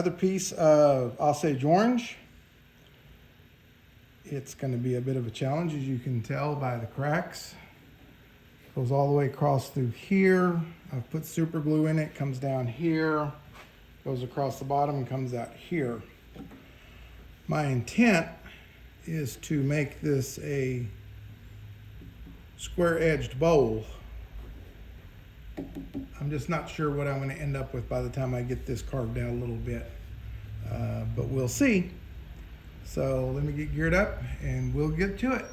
another piece of Osage orange. It's going to be a bit of a challenge, as you can tell by the cracks. Goes all the way across through here. I've put super glue in it, comes down here, goes across the bottom and comes out here. My intent is to make this a square-edged bowl. I'm just not sure what I'm going to end up with by the time I get this carved down a little bit, but we'll see. So let me get geared up and we'll get to it.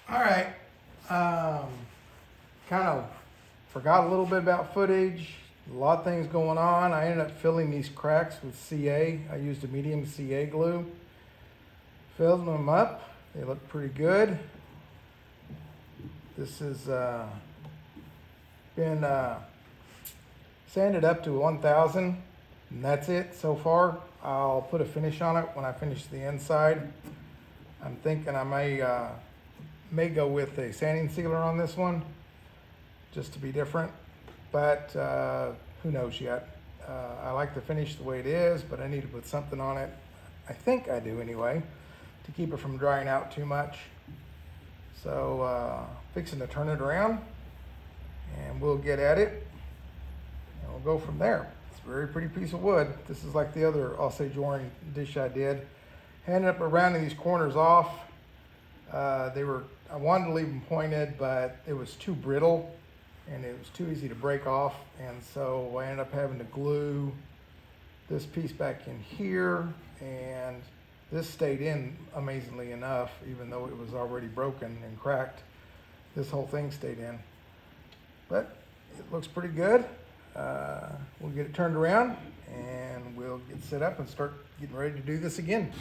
All right. Kind of forgot a little bit about footage. A lot of things going on. I ended up filling these cracks with CA. I used a medium CA glue. Filled them up. They look pretty good. This has been sanded up to 1000, and that's it so far. I'll put a finish on it when I finish the inside. I'm thinking I may go with a sanding sealer on this one, just to be different, but who knows yet. I like the finish the way it is, but I need to put something on it. I think I do anyway, to keep it from drying out too much. So fixing to turn it around, and we'll get at it, and we'll go from there. It's a very pretty piece of wood. This is like the other Osage orange dish I did. I ended up rounding these corners off. I wanted to leave them pointed, but it was too brittle and it was too easy to break off, and so I ended up having to glue this piece back in here, and this stayed in amazingly enough, even though it was already broken and cracked. This whole thing stayed in, but it looks pretty good. We'll get it turned around and we'll get set up and start getting ready to do this again.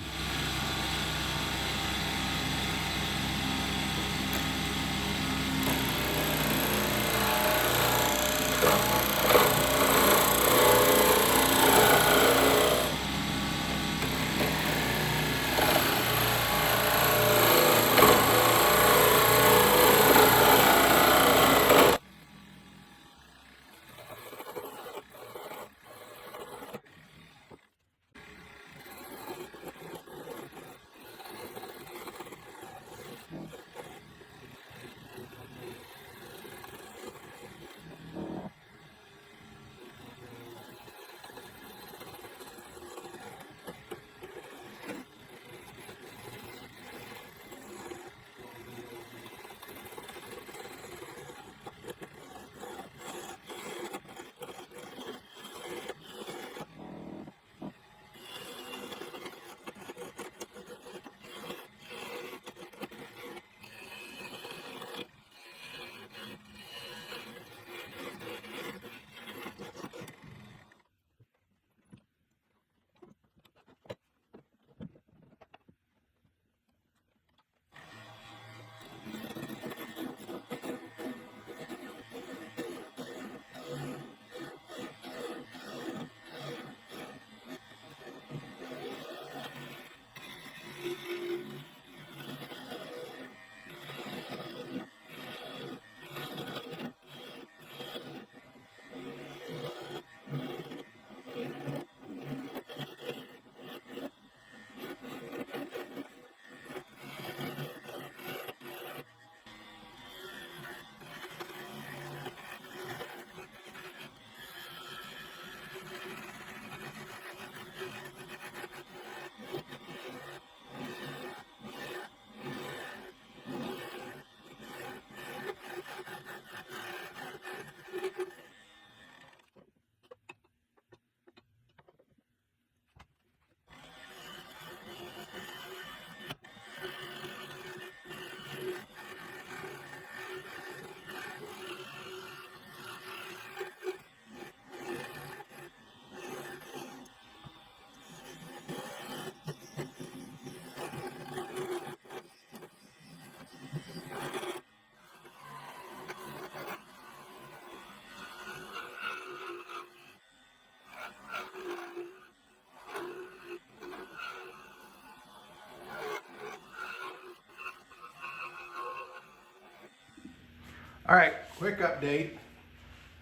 All right, quick update.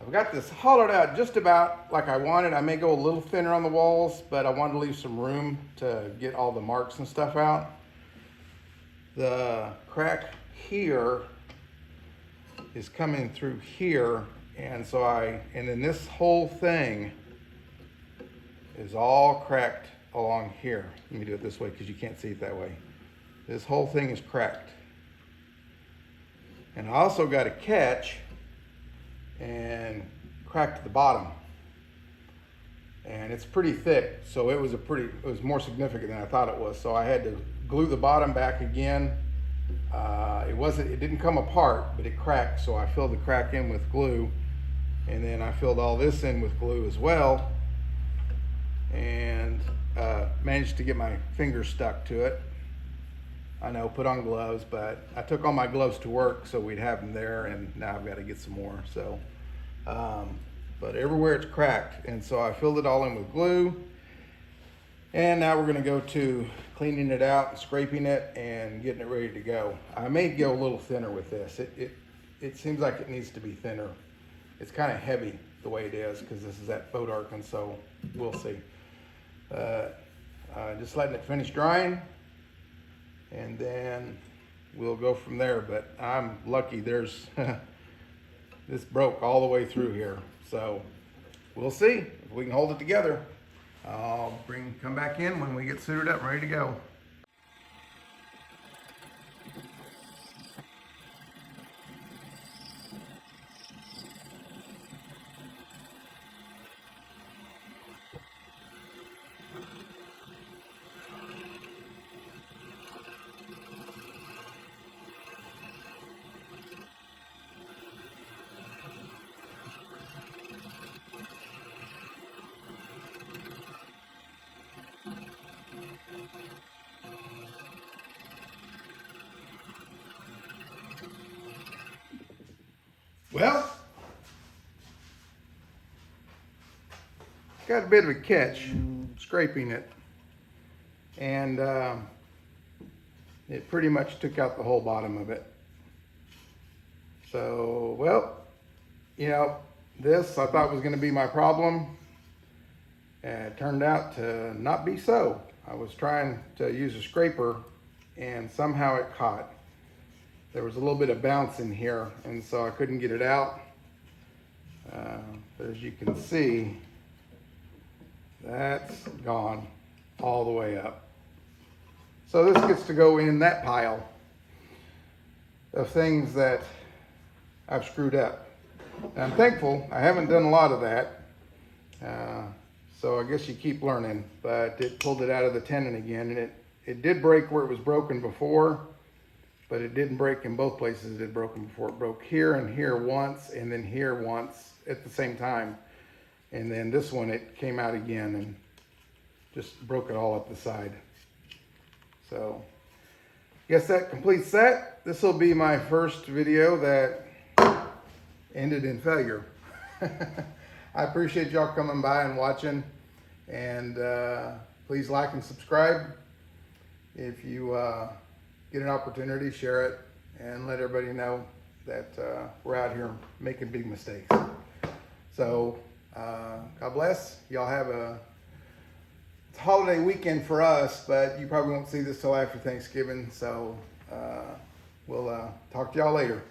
I've got this hollowed out just about like I wanted. I may go a little thinner on the walls, but I wanted to leave some room to get all the marks and stuff out. The crack here is coming through here, and so and then this whole thing is all cracked along here. Let me do it this way because you can't see it that way. This whole thing is cracked. And I also got a catch and cracked the bottom. And it's pretty thick, so it was more significant than I thought it was. So I had to glue the bottom back again. it didn't come apart, but it cracked. So I filled the crack in with glue, and then I filled all this in with glue as well, and managed to get my fingers stuck to it. I know, put on gloves, but I took all my gloves to work so we'd have them there, and now I've got to get some more. So, but everywhere it's cracked, and so I filled it all in with glue, and now we're going to go to cleaning it out and scraping it and getting it ready to go. I may go a little thinner with this. It seems like it needs to be thinner. It's kind of heavy the way it is because this is at Boat Ark, and so we'll see. Just letting it finish drying, and then we'll go from there. But I'm lucky there's this broke all the way through here, so we'll see if we can hold it together. I'll come back in when we get suited up and ready to go. Well, got a bit of a catch scraping it, and it pretty much took out the whole bottom of it. So, well, you know, this I thought was going to be my problem, and it turned out to not be so. I was trying to use a scraper, and somehow it caught. There was a little bit of bounce in here, and so I couldn't get it out. But as you can see, that's gone all the way up. So this gets to go in that pile of things that I've screwed up. And I'm thankful I haven't done a lot of that. So I guess you keep learning, but it pulled it out of the tenon again, and it did break where it was broken before, but it didn't break in both places it had broken before. It broke here and here once, and then here once at the same time. And then this one, it came out again and just broke it all up the side. So, guess that completes that. This will be my first video that ended in failure. I appreciate y'all coming by and watching. And please like and subscribe. If you get an opportunity, share it and let everybody know that we're out here making big mistakes. So God bless. Y'all have it's a holiday weekend for us, but you probably won't see this till after Thanksgiving. So we'll talk to y'all later.